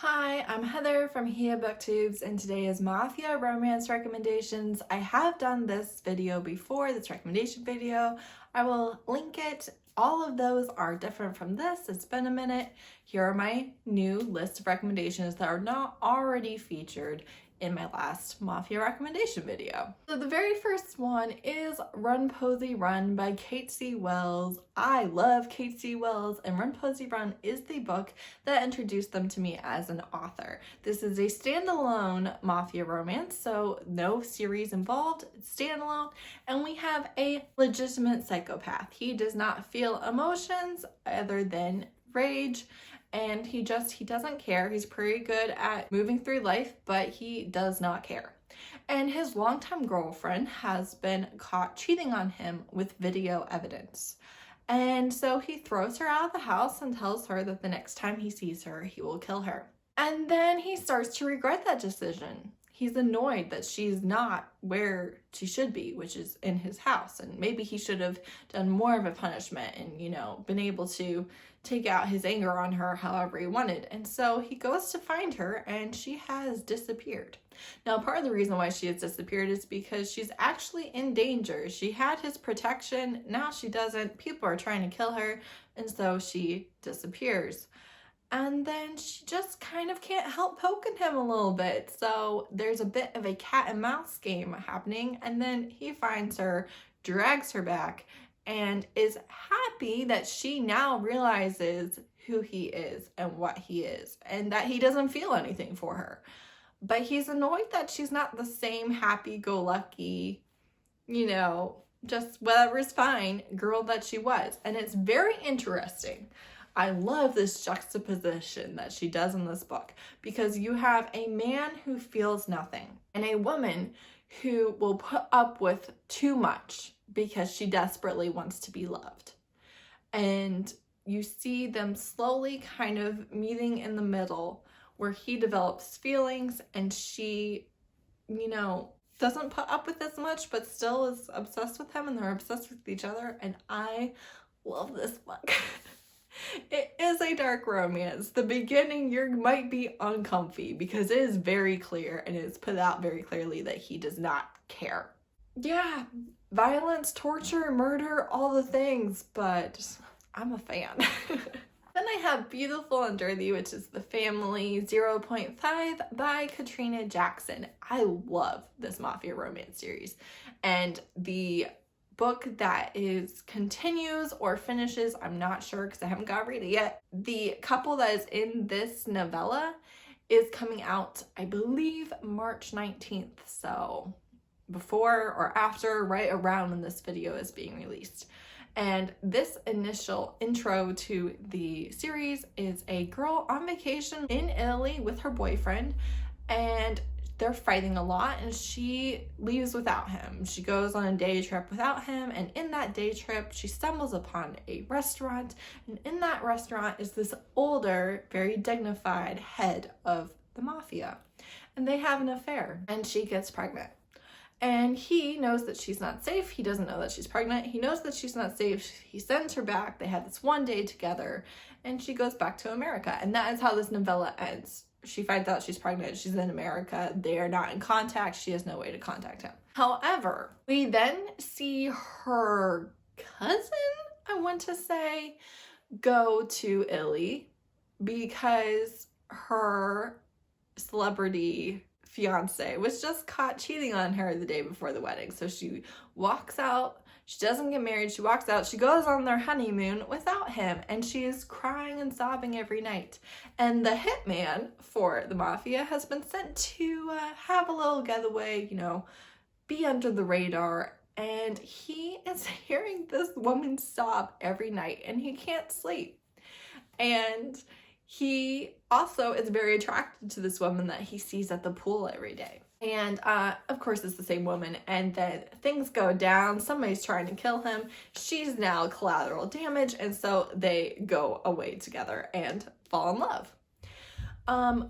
Hi, I'm Heather from Here Booktubes, and today is Mafia romance recommendations. I have done this video before, this recommendation video. I will link it. All of those are different from this. It's been a minute. Here are my new list of recommendations that are not already featured in my last Mafia recommendation video. So the very first one is Runposey Run by Cate C. Wells. I love Cate C. Wells, and Runposey Run is the book that introduced them to me as an author. This is a standalone Mafia romance, so no series involved, it's standalone, and we have a legitimate psychopath. He does not feel emotions other than rage, and he doesn't care. He's pretty good at moving through life, but he does not care. And his longtime girlfriend has been caught cheating on him with video evidence. And so he throws her out of the house and tells her that the next time he sees her, he will kill her. And then he starts to regret that decision. He's annoyed that she's not where she should be, which is in his house. And maybe he should have done more of a punishment and, been able to take out his anger on her however he wanted. And so he goes to find her, and she has disappeared. Now, part of the reason why she has disappeared is because she's actually in danger. She had his protection, now she doesn't. People are trying to kill her, and so she disappears. And then she just kind of can't help poking him a little bit. So there's a bit of a cat and mouse game happening, and then he finds her, drags her back, and is happy that she now realizes who he is and what he is, and that he doesn't feel anything for her. But he's annoyed that she's not the same happy-go-lucky, just whatever's fine girl that she was. And it's very interesting. I love this juxtaposition that she does in this book, because you have a man who feels nothing and a woman who will put up with too much because she desperately wants to be loved. And you see them slowly kind of meeting in the middle, where he develops feelings and she, doesn't put up with as much, but still is obsessed with him, and they're obsessed with each other. And I love this book. It is a dark romance. The beginning, you might be uncomfy because it is very clear, and it's put out very clearly that he does not care. Yeah, violence, torture, murder, all the things, but I'm a fan. Then I have Beautiful and Dirty, which is The Family 0.5 by Katrina Jackson. I love this Mafia romance series, and the book that continues or finishes, I'm not sure because I haven't got to read it yet. The couple that is in this novella is coming out, I believe, March 19th. So before or after, right around when this video is being released. And this initial intro to the series is a girl on vacation in Italy with her boyfriend, and they're fighting a lot, and she leaves without him. She goes on a day trip without him, and in that day trip, she stumbles upon a restaurant, and in that restaurant is this older, very dignified head of the mafia, and they have an affair, and she gets pregnant. And he knows that she's not safe. He doesn't know that she's pregnant. He knows that she's not safe. He sends her back. They have this one day together, and she goes back to America. And that is how this novella ends. She finds out she's pregnant. She's in America. They are not in contact. She has no way to contact him. However, we then see her cousin, I want to say, go to Illy because her celebrity fiance was just caught cheating on her the day before the wedding. So she walks out, she doesn't get married, she walks out, she goes on their honeymoon without him, and she is crying and sobbing every night. And the hitman for the mafia has been sent to have a little getaway, be under the radar, and he is hearing this woman sob every night, and he can't sleep. And he also is very attracted to this woman that he sees at the pool every day. And of course it's the same woman, and then things go down. Somebody's trying to kill him. She's now collateral damage, and so they go away together and fall in love.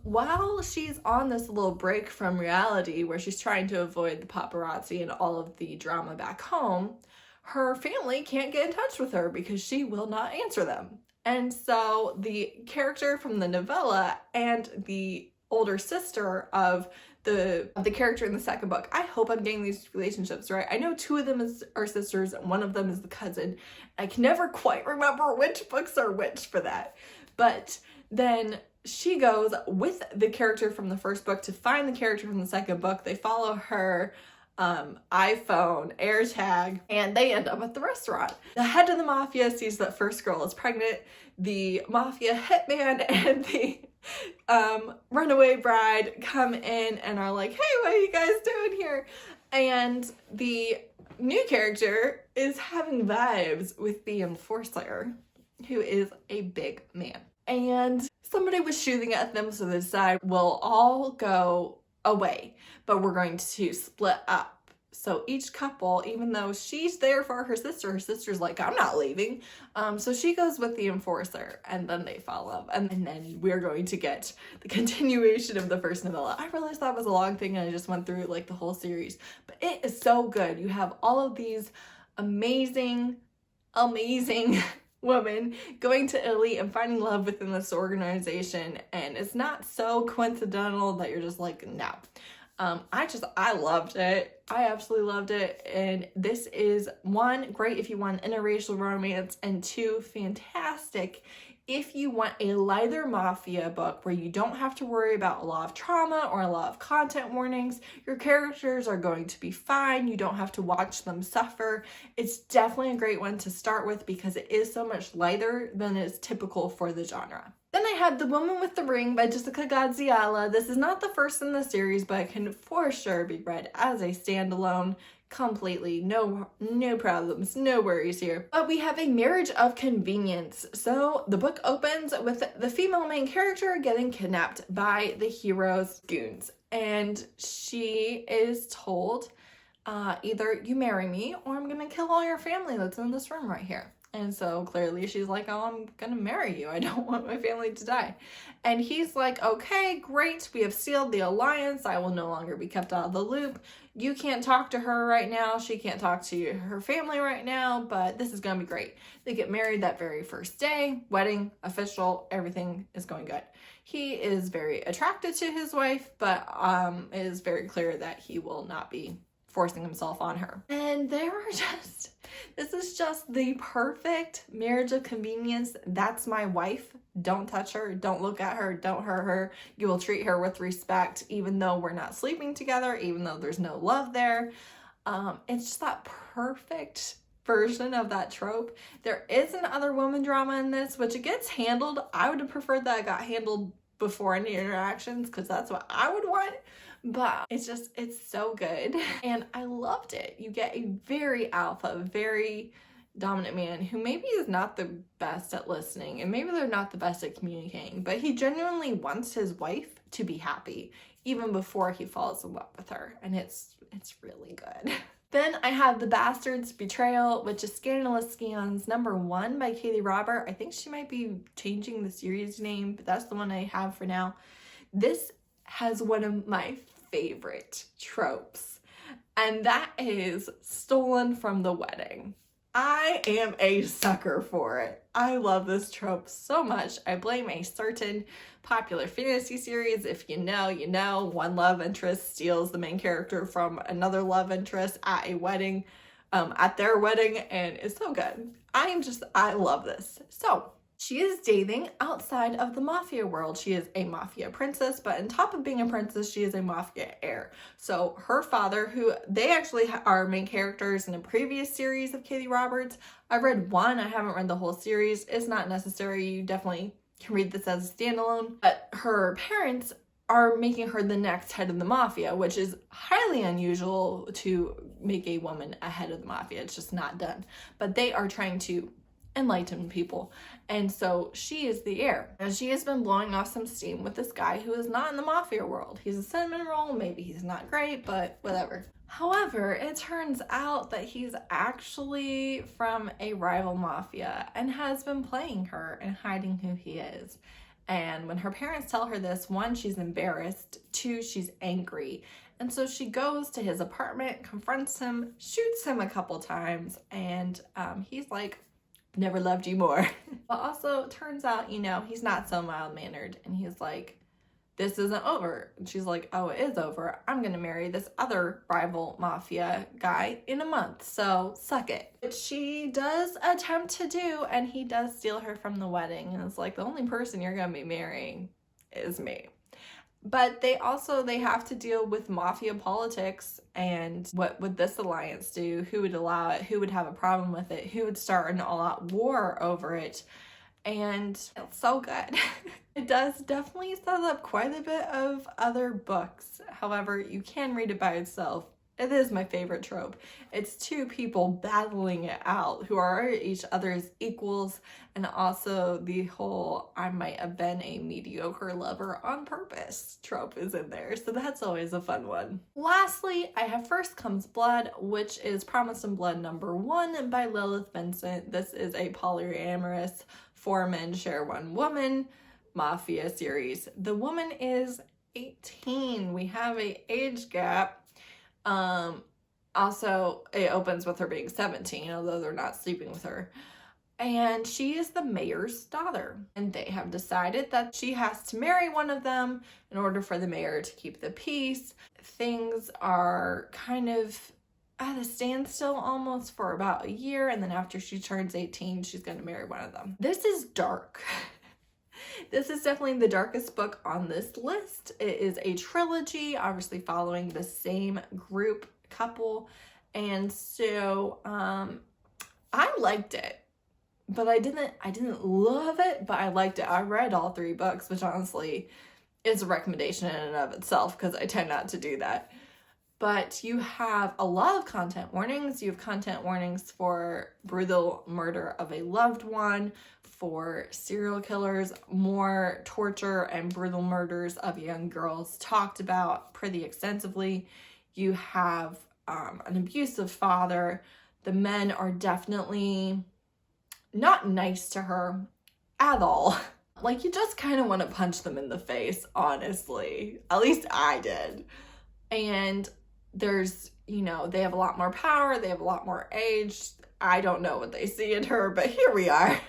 While she's on this little break from reality where she's trying to avoid the paparazzi and all of the drama back home, her family can't get in touch with her because she will not answer them. And so the character from the novella and the older sister of the character in the second book, I hope I'm getting these relationships right. I know two of them are sisters and one of them is the cousin. I can never quite remember which books are which for that. But then she goes with the character from the first book to find the character from the second book. They follow her iPhone AirTag, and they end up at the restaurant. The head of the mafia sees that first girl is pregnant. The mafia hitman and the runaway bride come in and are like, hey, what are you guys doing here? And the new character is having vibes with the enforcer, who is a big man. And somebody was shooting at them, so they decide we'll all go away, but we're going to split up. So each couple, even though she's there for her sister's like, I'm not leaving. So she goes with the enforcer, and then they fall in love. And then we're going to get the continuation of the first novella. I realized that was a long thing, and I just went through like the whole series. But it is so good. You have all of these amazing women going to Illy and finding love within this organization, and it's not so coincidental that you're just like, no. I loved it. I absolutely loved it. And this is one, great if you want interracial romance, and two, fantastic if you want a lighter mafia book where you don't have to worry about a lot of trauma or a lot of content warnings. Your characters are going to be fine. You don't have to watch them suffer. It's definitely a great one to start with because it is so much lighter than is typical for the genre. Then I had The Woman with the Ring by Jessica Gadziala. This is not the first in the series, but it can for sure be read as a standalone completely. No problems, no worries here. But we have A Marriage of Convenience. So the book opens with the female main character getting kidnapped by the hero's goons. And she is told, either you marry me or I'm gonna kill all your family that's in this room right here. And so clearly she's like, oh, I'm gonna marry you. I don't want my family to die. And he's like, okay, great. We have sealed the alliance. I will no longer be kept out of the loop. You can't talk to her right now. She can't talk to her family right now, but this is gonna be great. They get married that very first day, wedding, official, everything is going good. He is very attracted to his wife, but it is very clear that he will not be forcing himself on her. And this is just the perfect marriage of convenience. That's my wife. Don't touch her. Don't look at her. Don't hurt her. You will treat her with respect, even though we're not sleeping together, even though there's no love there. It's just that perfect version of that trope. There is an other woman drama in this, which it gets handled. I would have preferred that it got handled before any interactions, because that's what I would want. But it's so good. And I loved it. You get a very alpha, very dominant man who maybe is not the best at listening, and maybe they're not the best at communicating, but he genuinely wants his wife to be happy even before he falls in love with her. And it's really good. Then I have The Bastard's Betrayal, which is Scandalous Scions #1 by Cate Robert. I think she might be changing the series name, but that's the one I have for now. This has one of my favorite tropes, and that is stolen from the wedding. I am a sucker for it. I love this trope so much. I blame a certain popular fantasy series. If you know, you know. One love interest steals the main character from another love interest at a wedding, at their wedding, and it's so good. I love this. So she is dating outside of the mafia world. She is a mafia princess, but on top of being a princess, she is a mafia heir. So her father, who they actually are main characters in a previous series of Cate Roberts. I've read one, I haven't read the whole series. It's not necessary. You definitely can read this as a standalone. But her parents are making her the next head of the mafia, which is highly unusual to make a woman a head of the mafia. It's just not done. But they are trying to enlighten people, and so she is the heir, and she has been blowing off some steam with this guy who is not in the mafia world. He's a cinnamon roll, maybe he's not great, but whatever. However, it turns out that he's actually from a rival mafia and has been playing her and hiding who he is. And when her parents tell her this, one, she's embarrassed, two, she's angry. And so she goes to his apartment, confronts him, shoots him a couple times, and he's like, never loved you more. But also, it turns out, you know, he's not so mild-mannered, and he's like, this isn't over. And she's like, oh, it is over. I'm gonna marry this other rival mafia guy in a month, so suck it. Which she does attempt to do, and he does steal her from the wedding, and it's like, the only person you're gonna be marrying is me. But they have to deal with mafia politics, and what would this alliance do? Who would allow it? Who would have a problem with it? Who would start an all-out war over it? And it's so good. It does definitely set up quite a bit of other books. However, you can read it by itself. It is my favorite trope. It's two people battling it out who are each other's equals, and also the whole I might have been a mediocre lover on purpose trope is in there, so that's always a fun one. Lastly, I have First Comes Blood, which is Promised in Blood #1 by Lilith Vincent. This is a polyamorous 4 men share 1 woman mafia series. The woman is 18. We have a age gap. Also, it opens with her being 17, although they're not sleeping with her. And she is the mayor's daughter. And they have decided that she has to marry one of them in order for the mayor to keep the peace. Things are kind of at a standstill almost for about a year. And then after she turns 18, she's going to marry one of them. This is dark. This is definitely the darkest book on this list. It is a trilogy, obviously following the same group couple. And so I liked it, but I didn't love it, but I liked it. I read all 3 books, which honestly is a recommendation in and of itself because I tend not to do that. But you have a lot of content warnings. You have content warnings for brutal murder of a loved one, for serial killers, more torture and brutal murders of young girls talked about pretty extensively. You have an abusive father. The men are definitely not nice to her at all. Like, you just kind of want to punch them in the face, honestly. At least I did. And there's, you know, they have a lot more power, they have a lot more age. I don't know what they see in her, but here we are.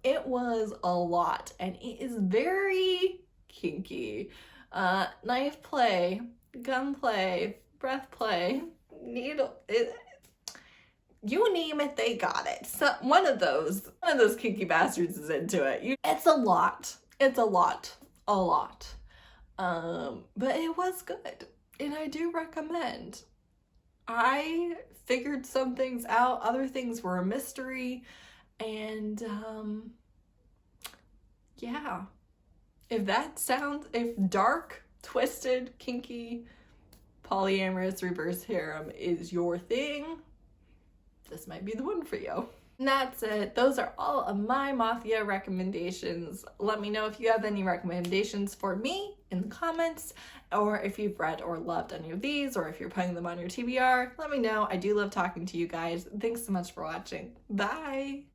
It was a lot, and it is very kinky. Knife play, gun play, breath play, needle, you name it, they got it. So one of those kinky bastards is into it. It's a lot. It's a lot. But it was good, and I do recommend. I figured some things out, other things were a mystery, and yeah. If dark, twisted, kinky, polyamorous reverse harem is your thing, this might be the one for you. And that's it. Those are all of my Mafia recommendations. Let me know if you have any recommendations for me in the comments, or if you've read or loved any of these, or if you're putting them on your TBR. Let me know. I do love talking to you guys. Thanks so much for watching. Bye!